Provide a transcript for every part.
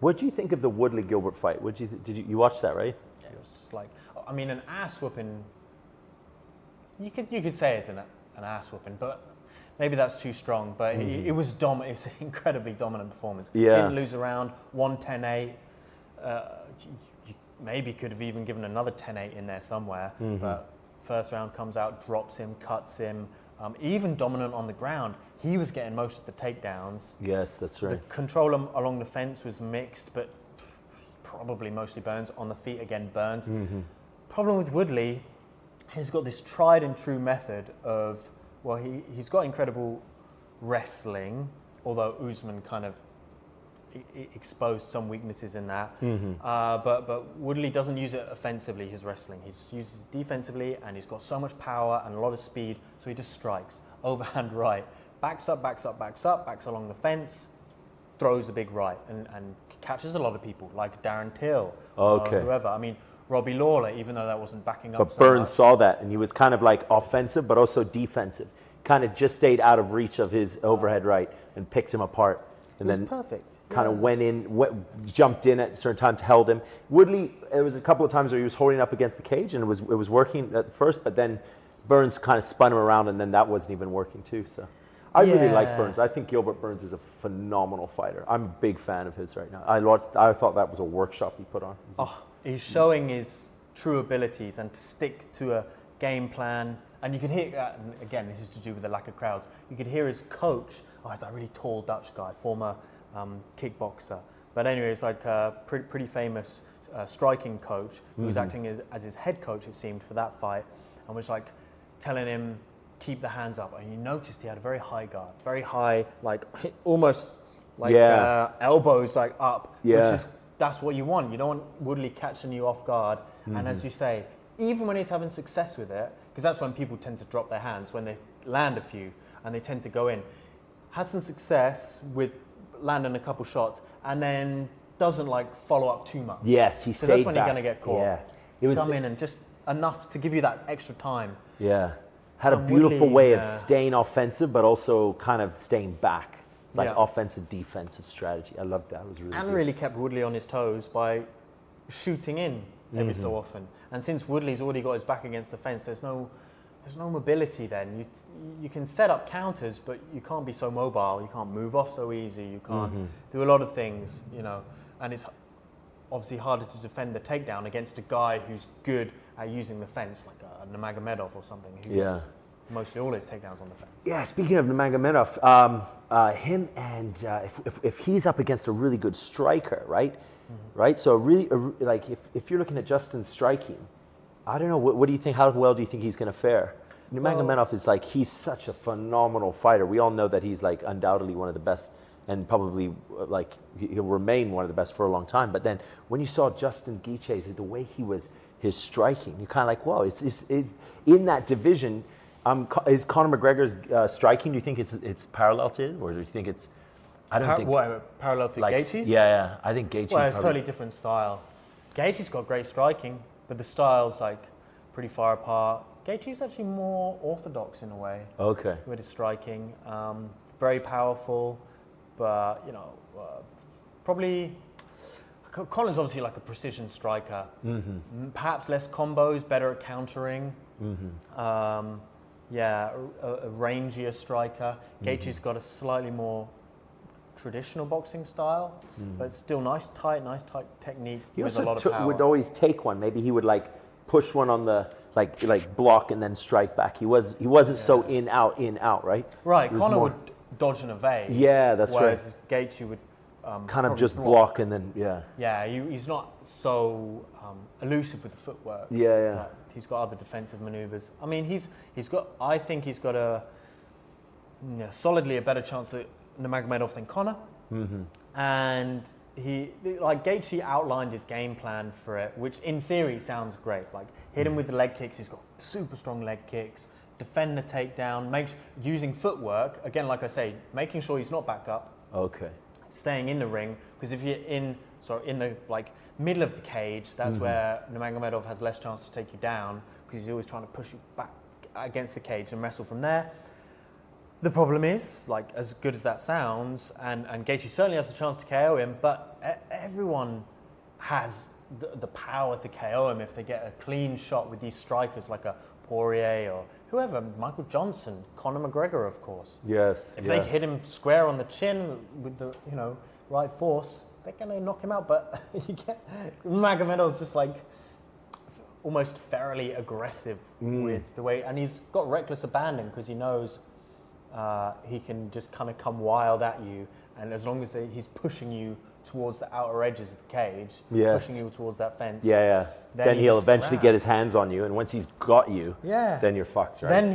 What do you think of the Woodley-Gilbert fight? Did you watch that, right? Yeah, it was just like, I mean, an ass whooping. You could say it's an ass whooping, but maybe that's too strong. But it was dominant. It was an incredibly dominant performance. Yeah. Didn't lose a round. Won 10-8. You maybe could have even given another 10-8 in there somewhere. But first round comes out, drops him, cuts him. Even dominant on the ground. He was getting most of the takedowns. Yes, that's right. The control along the fence was mixed, but probably mostly Burns. On the feet again, Burns. Problem with Woodley, he's got this tried and true method of, well, he's got incredible wrestling, although Usman kind of exposed some weaknesses in that. But Woodley doesn't use it offensively, his wrestling. He just uses it defensively, and he's got so much power and a lot of speed, so he just strikes. Overhand right. Backs up, backs along the fence, throws the big right, and catches a lot of people, like Darren Till, whoever. I mean, Robbie Lawler, even though that wasn't backing up. But Burns saw that, and he was kind of like offensive, but also defensive. Kind of just stayed out of reach of his overhead right and picked him apart. And then perfect. Kind of went in, jumped in at certain times, held him. Woodley, it was a couple of times where he was holding up against the cage, and it was working at first, but then Burns kind of spun him around, and then that wasn't even working too. So I really like Burns. I think Gilbert Burns is a phenomenal fighter. I'm a big fan of his right now. I thought that was a workshop he put on. He's showing his true abilities and to stick to a game plan. And you can hear, again, this is to do with the lack of crowds, you could hear his coach, it's that really tall Dutch guy, former kickboxer. But anyway, it's like a pretty famous striking coach who was acting as his head coach, it seemed, for that fight, and was like telling him, keep the hands up. And you noticed he had a very high guard, very high, like almost like elbows like up, which is, that's what you want. You don't want Woodley catching you off guard. And as you say, even when he's having success with it, because that's when people tend to drop their hands, when they land a few and they tend to go in, has some success with landing a couple shots and then doesn't like follow up too much. Yes, he stayed back. That's when back. you're going to get caught. Yeah. It was come in and just enough to give you that extra time. Yeah. Had a beautiful Woodley, way of staying offensive, but also kind of staying back. It's like offensive, defensive strategy. I loved that. It was really good. Really kept Woodley on his toes by shooting in every so often. And since Woodley's already got his back against the fence, there's no mobility then. You can set up counters, but you can't be so mobile. You can't move off so easy. You can't do a lot of things, and it's obviously harder to defend the takedown against a guy who's good at using the fence, like a Nurmagomedov or something, who gets mostly all his takedowns on the fence. Yeah, speaking of Nurmagomedov, him and if he's up against a really good striker, right? Right? So really, like if you're looking at Justin's striking, I don't know, what do you think, how well do you think he's going to fare? Nurmagomedov is like, he's such a phenomenal fighter. We all know that he's like undoubtedly one of the best, and probably like he'll remain one of the best for a long time. But then when you saw Justin Gaethje's, the way he was, his striking, you're kind of like, whoa, it's in that division. Is Conor McGregor's striking, do you think it's parallel to it, or do you think it's, I don't think... What, parallel to Gaethje's? Yeah, I think Gaethje's Well, it's a totally different style. Gaethje's got great striking, but the style's like pretty far apart. Gaethje's actually more orthodox in a way. Okay. With his striking, very powerful, but probably Conor's obviously like a precision striker. Perhaps less combos, better at countering. A rangier striker. Gaethje's got a slightly more traditional boxing style, but still nice tight technique. He with also a lot of power. Would always take one. Maybe he would like push one on the like block and then strike back. He wasn't so in out, right? Right. Conor would dodge and evade. Yeah, that's whereas right. Whereas Gaethje would kind of just block and then he's not so elusive with the footwork. But he's got other defensive maneuvers. I mean, I think he's got a solidly a better chance at Nurmagomedov than Conor. And Gaethje outlined his game plan for it, which in theory sounds great. Like hit him with the leg kicks. He's got super strong leg kicks. Defend the takedown. Using footwork again, like I say, making sure he's not backed up. Okay. Staying in the ring, because if you're in the middle of the cage, that's where Nurmagomedov has less chance to take you down, because he's always trying to push you back against the cage and wrestle from there. The problem is, like, as good as that sounds, and Gaethje certainly has a chance to KO him, but everyone has the power to KO him if they get a clean shot with these strikers like a Poirier or whoever, Michael Johnson, Conor McGregor, of course. Yes. If they hit him square on the chin with the right force, they're going to knock him out. But you get Magomedov's just like almost ferally aggressive with the way, and he's got reckless abandon because he knows he can just kind of come wild at you, and as long as he's pushing you towards the outer edges of the cage, pushing you towards that fence. Then he'll eventually get his hands on you, and once he's got you, then you're fucked, right? Then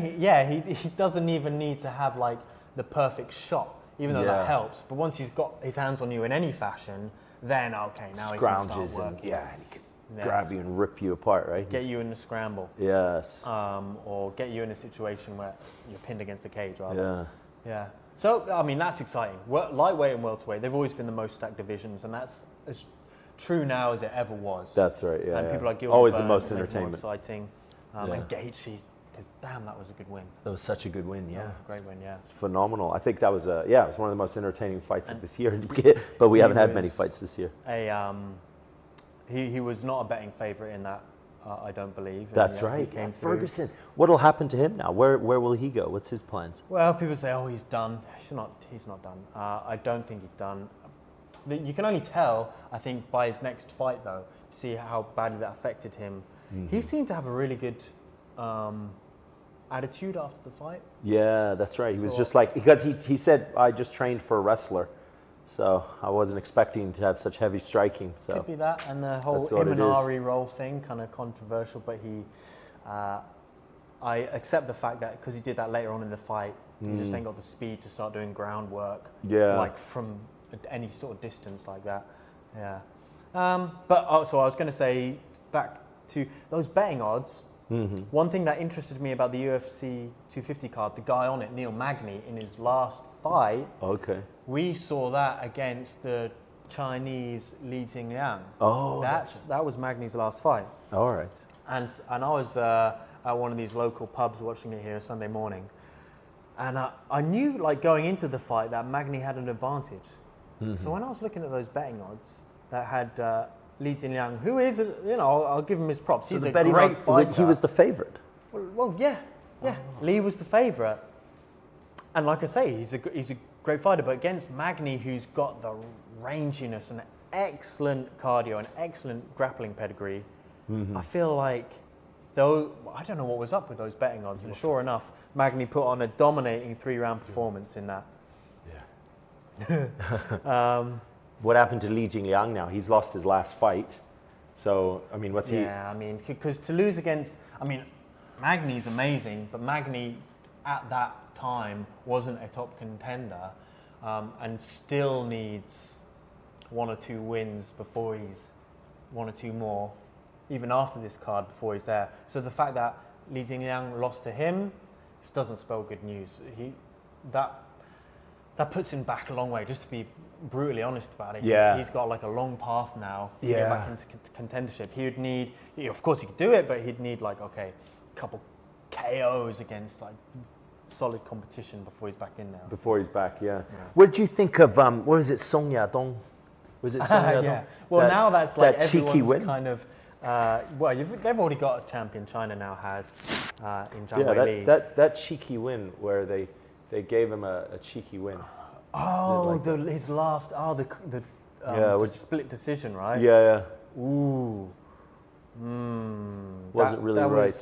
he doesn't even need to have like the perfect shot, even though that helps. But once he's got his hands on you in any fashion, then okay, now he can start working. And he can grab you and rip you apart, right? Get you in the scramble. Yes. Or get you in a situation where you're pinned against the cage, rather. Yeah. So, I mean, that's exciting. Lightweight and welterweight, they've always been the most stacked divisions, and that's as true now as it ever was. That's right, And people like Gilbert always the Burns most make it more entertainment. exciting. And Gaethje, because damn, that was a good win. That was such a good win, That was a great win, It's phenomenal. I think that was it was one of the most entertaining fights of this year, but we haven't had many fights this year. He was not a betting favourite in that, I don't believe. That's right. Ferguson. What'll happen to him now? Where will he go? What's his plans? Well, people say, oh, he's done. He's not done. I don't think he's done. You can only tell, I think, by his next fight, though, to see how badly that affected him. He seemed to have a really good attitude after the fight. Yeah, that's right. He was just like, because he said, I just trained for a wrestler. So I wasn't expecting to have such heavy striking. So could be that, and the whole Imanari roll thing, kind of controversial. But I accept the fact that because he did that later on in the fight, he just ain't got the speed to start doing groundwork. Like from any sort of distance like that. But also, I was going to say back to those betting odds. One thing that interested me about the UFC 250 card, the guy on it, Neil Magny, in his last fight. We saw that against the Chinese Li Jingliang. That was Magny's last fight. All right. And I was at one of these local pubs watching it here Sunday morning, and I knew, like, going into the fight that Magny had an advantage. So when I was looking at those betting odds that had Li Jingliang, who is, I'll give him his props. So he's a great fighter. He was the favorite. Well, yeah. Li was the favorite, and like I say, he's a great fighter. But against Magny, who's got the ranginess and excellent cardio and excellent grappling pedigree, I feel like, though, I don't know what was up with those betting odds, and sure enough, Magny put on a dominating 3-round performance in that. What happened to Li Jingliang now? He's lost his last fight. So, I mean, what's he... Yeah, I mean, because to lose against... I mean, Magny's amazing, but Magny, at that time, wasn't a top contender, and still needs 1 or 2 wins before he's 1 or 2 more, even after this card, before he's there. So the fact that Li Jingliang lost to him, this doesn't spell good news. That puts him back a long way, just to be brutally honest about it. He's got like a long path now to get back into contendership. He would need, of course he could do it, but he'd need like, a couple KOs against like solid competition before he's back in there. Before he's back, What did you think of, what was it, Song Yadong? Was it Song Yadong? Well, now that's like that cheeky win. Kind of, they've already got a champion. China now has in Zhang Weili. That cheeky win where they gave him a cheeky win. His last, the split decision, right? Ooh. Wasn't really right.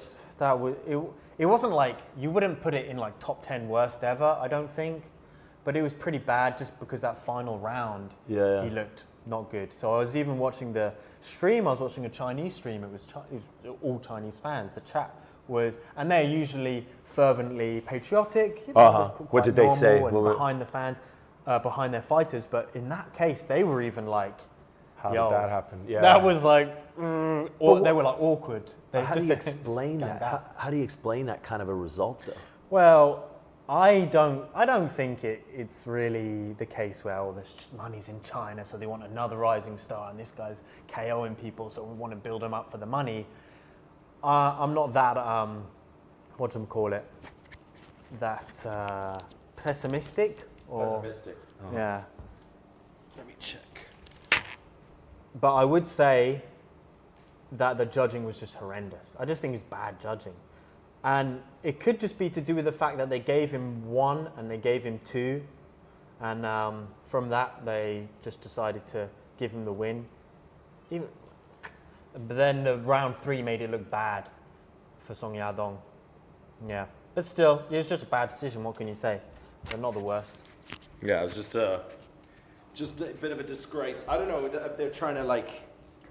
It wasn't like, you wouldn't put it in like top 10 worst ever, I don't think. But it was pretty bad just because that final round, he looked not good. So I was even watching the stream, I was watching a Chinese stream, it was all Chinese fans. The chat was, and they're usually fervently patriotic. What did they say? Behind the fans, behind their fighters. But in that case, they were even like, how did that happen? That was like, they were like awkward. How do you explain that? How do you explain that kind of a result, though? Well, I don't think it's really the case where the money's in China, so they want another rising star, and this guy's KOing people, so we want to build him up for the money. I'm not that pessimistic. Or, Pessimistic. Oh. Yeah. Let me check. But I would say that the judging was just horrendous. I just think it's bad judging. And it could just be to do with the fact that they gave him 1 and they gave him 2. And from that, they just decided to give him the win. But then the round 3 made it look bad for Song Yadong. Yeah. But still, it was just a bad decision. What can you say? But not the worst. Yeah, it was just a bit of a disgrace. I don't know if they're trying to like,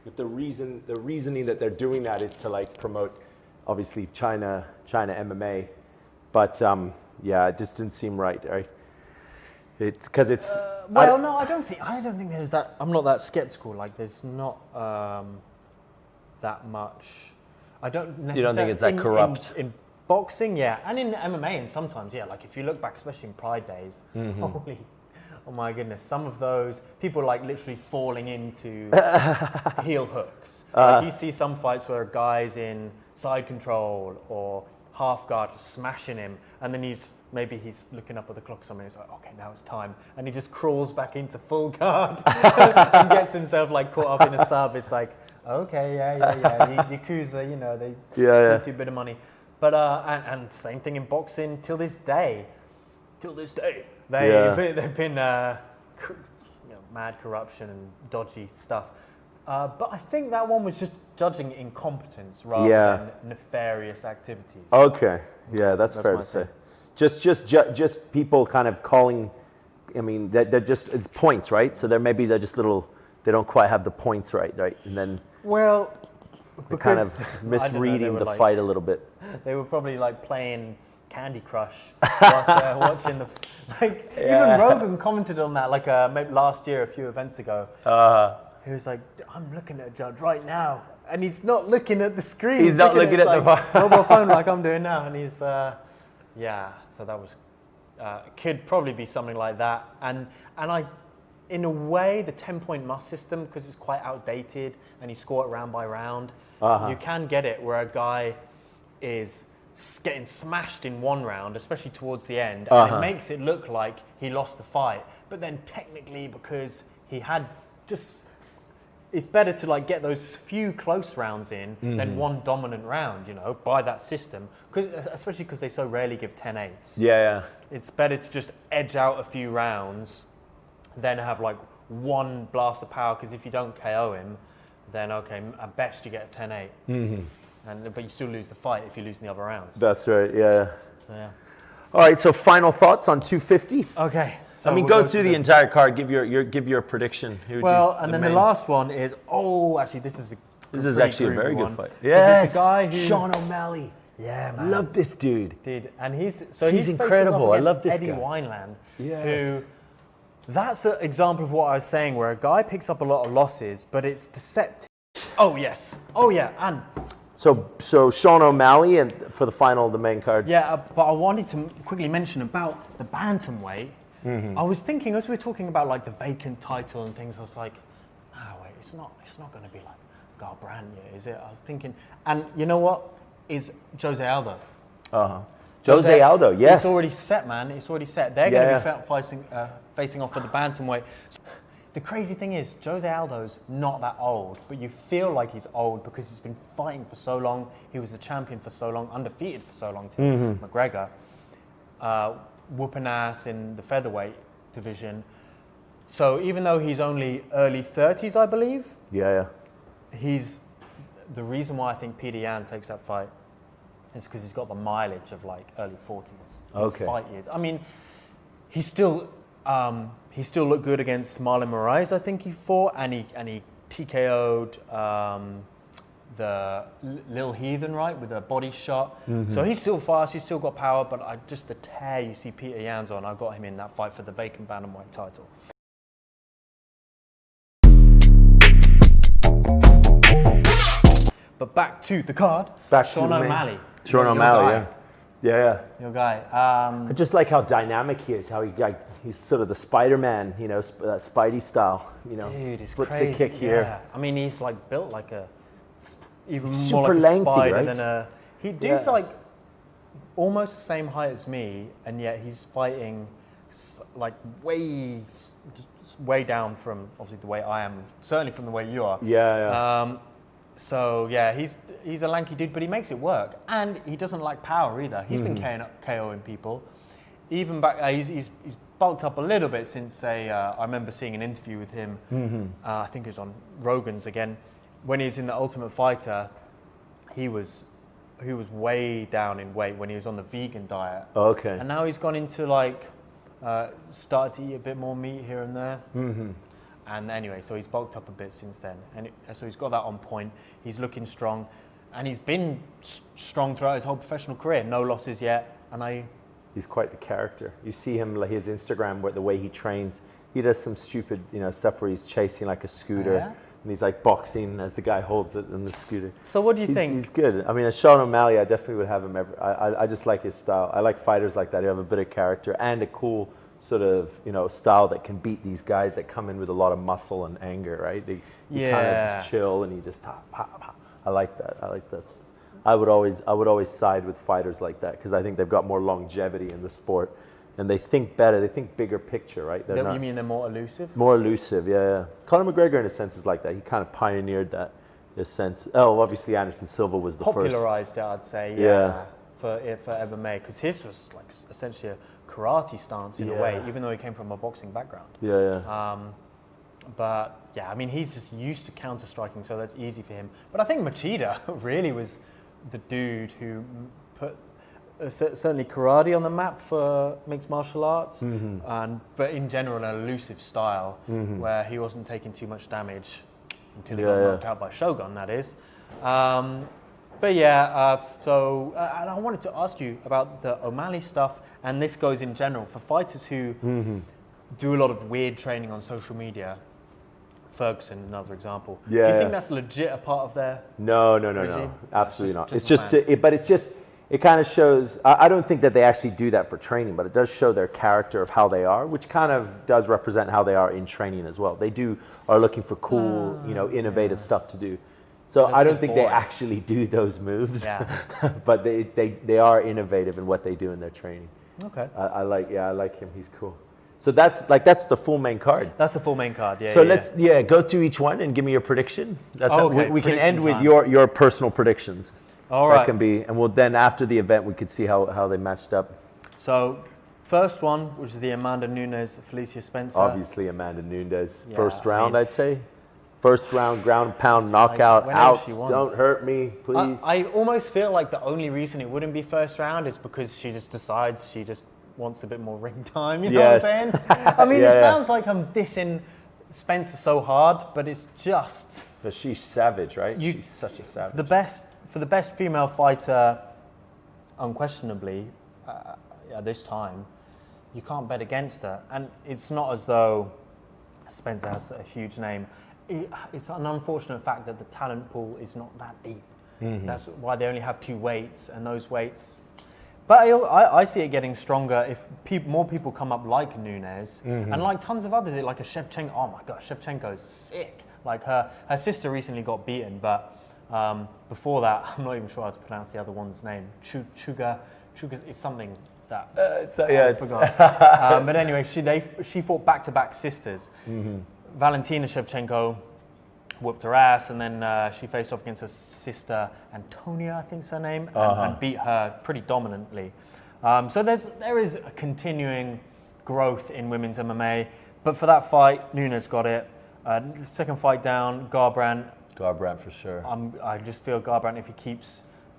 if the reasoning that they're doing that is to like promote, obviously China MMA, but yeah, it just didn't seem right. It's because it's. No, I don't think there's that. I'm not that skeptical. Like, there's not that much. I don't necessarily. You don't think it's that corrupt? In boxing, yeah, and in MMA, and sometimes, yeah. Like if you look back, especially in Pride days, oh my goodness, some of those people like literally falling into heel hooks. Like you see some fights where a guy's in side control or half guard, smashing him, and then he's looking up at the clock or something. He's like, okay, now it's time, and he just crawls back into full guard and gets himself like caught up in a sub. It's like, okay, yeah. Yakuza, you know, they sent you a bit of money. But and same thing in boxing till this day. They've been mad corruption and dodgy stuff. But I think that one was just judging incompetence rather than nefarious activities. Okay, yeah, that's fair to say. Just people kind of calling. I mean, they're just it's points, right? So they're just little. They don't quite have the points right, and then because kind of misreading the fight a little bit. They were probably like playing Candy Crush whilst watching the. Even Rogan commented on that maybe last year, a few events ago. He was like, "I'm looking at a judge right now, and he's not looking at the screen. He's not looking at the mobile phone like I'm doing now." And he's, So that was could probably be something like that. And I, in a way, the 10-point must system, because it's quite outdated, and you score it round by round. You can get it where a guy is getting smashed in one round, especially towards the end, and it makes it look like he lost the fight. But then technically, because he had just, it's better to like get those few close rounds in than one dominant round, you know, by that system. Especially because they so rarely give 10-8s. Yeah. It's better to just edge out a few rounds than have like one blast of power, because if you don't KO him, then okay, at best you get a 10-8. But you still lose the fight if you lose in the other rounds. That's right, yeah. All right, so final thoughts on 250? Okay. So we'll go through the entire card, give your prediction. And then the last one is, this is actually a very good fight. Yes, it's a guy who, Sean O'Malley. Yeah, man. Love this dude. And he's incredible. I love this Eddie guy. Wineland. Yes. Who, that's an example of what I was saying, where a guy picks up a lot of losses, but it's deceptive. Oh yes. Oh yeah. And so Sean O'Malley, and for the final of the main card. Yeah, but I wanted to quickly mention about the bantamweight. I was thinking, as we were talking about like the vacant title and things, I was like, wait, it's not going to be like Garbrandt yet, is it? I was thinking, and you know what? Is Jose Aldo. Jose Aldo, yes. It's already set, man. It's already set. They're going to be facing off for the bantamweight. So, the crazy thing is, Jose Aldo's not that old, but you feel like he's old because he's been fighting for so long. He was the champion for so long, undefeated for so long too. McGregor, whooping ass in the featherweight division. So even though he's only early 30s, I believe. He's the reason why I think Peter Yan takes that fight is because he's got the mileage of like early 40s. Fight years. I mean, he still looked good against Marlon Moraes, I think he fought, and he TKO'd the Lil Heathen, right, with a body shot. So he's still fast, he's still got power, but just the tear you see Peter Yan's on, I got him in that fight for the vacant bantamweight title. But back to the card. Sean O'Malley. Sean O'Malley, yeah. Your guy. I just like how dynamic he is. How he's sort of the Spider-Man, you know, Spidey style. You know, dude, he's flips crazy. a kick here. I mean, he's like built like even super more like a lengthy, spider right? than a. Dude's like almost the same height as me, and yet he's fighting like way down from obviously the way I am, certainly from the way you are. Yeah. So yeah, he's a lanky dude, but he makes it work, and he doesn't like power either. He's been KOing people. Even back, he's bulked up a little bit since I remember seeing an interview with him. I think it was on Rogan's again. When he was in the Ultimate Fighter, he was way down in weight when he was on the vegan diet. Okay. And now he's gone into like started to eat a bit more meat here and there. And anyway, so he's bulked up a bit since then, and so he's got that on point. He's looking strong, and he's been strong throughout his whole professional career. No losses yet, and he's quite the character. You see him, like his Instagram, where the way he trains, he does some stupid, stuff where he's chasing like a scooter, and he's like boxing as the guy holds it in the scooter. So what do you think? He's good. I mean, as Sean O'Malley, I definitely would have him. I just like his style. I like fighters like that who have a bit of character and a cool sort of style that can beat these guys that come in with a lot of muscle and anger, right? You kind of just chill and you just I like that. I would always side with fighters like that because I think they've got more longevity in the sport and they think better. They think bigger picture, right? You mean they're more elusive? More elusive, yeah. Conor McGregor in a sense is like that. He kind of pioneered that sense. Oh, obviously Anderson Silva was the popularized it, I'd say. Yeah. For MMA, because his was like essentially a karate stance in a way, even though he came from a boxing background. But yeah, I mean, he's just used to counter striking, so that's easy for him. But I think Machida really was the dude who put certainly karate on the map for mixed martial arts, but in general an elusive style where he wasn't taking too much damage until he got knocked out by Shogun, that is. But yeah, and I wanted to ask you about the OMalley stuff, and this goes in general for fighters who do a lot of weird training on social media. Ferguson, another example. Do you think that's legit a part of their No, absolutely not. It's just, it kind of shows. I don't think that they actually do that for training, but it does show their character of how they are, which kind of does represent how they are in training as well. They are looking for cool, innovative stuff to do. So I don't think they actually do those moves, but they are innovative in what they do in their training. Okay. I like him. He's cool. So that's the full main card. That's the full main card. Yeah. So let's go through each one and give me your prediction. That's we can end with your personal predictions. All right. That can be, and we'll then after the event we could see how they matched up. So first one, which is the Amanda Nunes, Felicia Spencer. Obviously Amanda Nunes, first round, I'd say. First round, ground pound, knockout, out. Don't hurt me, please. I almost feel like the only reason it wouldn't be first round is because she just decides she just wants a bit more ring time. You know what I'm saying? I mean, it sounds like I'm dissing Spencer so hard, but it's just. But she's savage, right? She's such a savage. For the best female fighter, unquestionably, at this time, you can't bet against her. And it's not as though Spencer has a huge name. It's an unfortunate fact that the talent pool is not that deep. That's why they only have 2 weights, and those weights. But I see it getting stronger if more people come up like Nunes and like tons of others, like a Shevchenko. Oh my gosh, Shevchenko's sick. Like her sister recently got beaten, but before that, I'm not even sure how to pronounce the other one's name. Chuga is something that I forgot. But anyway, she fought back-to-back sisters. Valentina Shevchenko whooped her ass, and then she faced off against her sister Antonia, I think's her name, and beat her pretty dominantly. So there is a continuing growth in women's MMA, but for that fight, Nunes got it. Second fight down, Garbrandt. Garbrandt for sure. I just feel Garbrandt, if he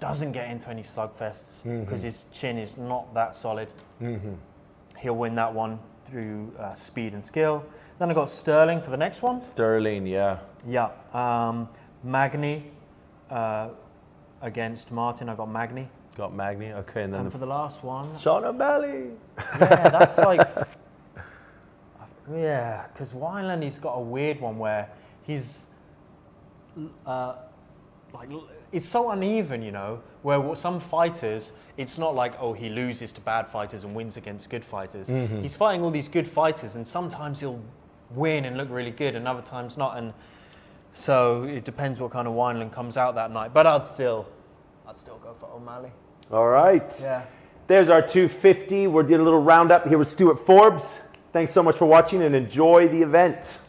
doesn't get into any slugfests, because his chin is not that solid, he'll win that one through speed and skill. Then I got Sterling for the next one. Sterling, yeah. Yeah. Magny against Martin. I got Magny. Got Magny, okay. And then for the last one, Sean O'Malley. Yeah, that's like. Yeah, because Wineland, he's got a weird one where he's it's so uneven, where some fighters, it's not like, he loses to bad fighters and wins against good fighters. He's fighting all these good fighters, and sometimes he'll win and look really good, and other times not. And so it depends what kind of Wineland comes out that night. But I'd still go for O'Malley. All right. Yeah. There's our 250. We're doing a little roundup here with Stuart Forbes. Thanks so much for watching and enjoy the event.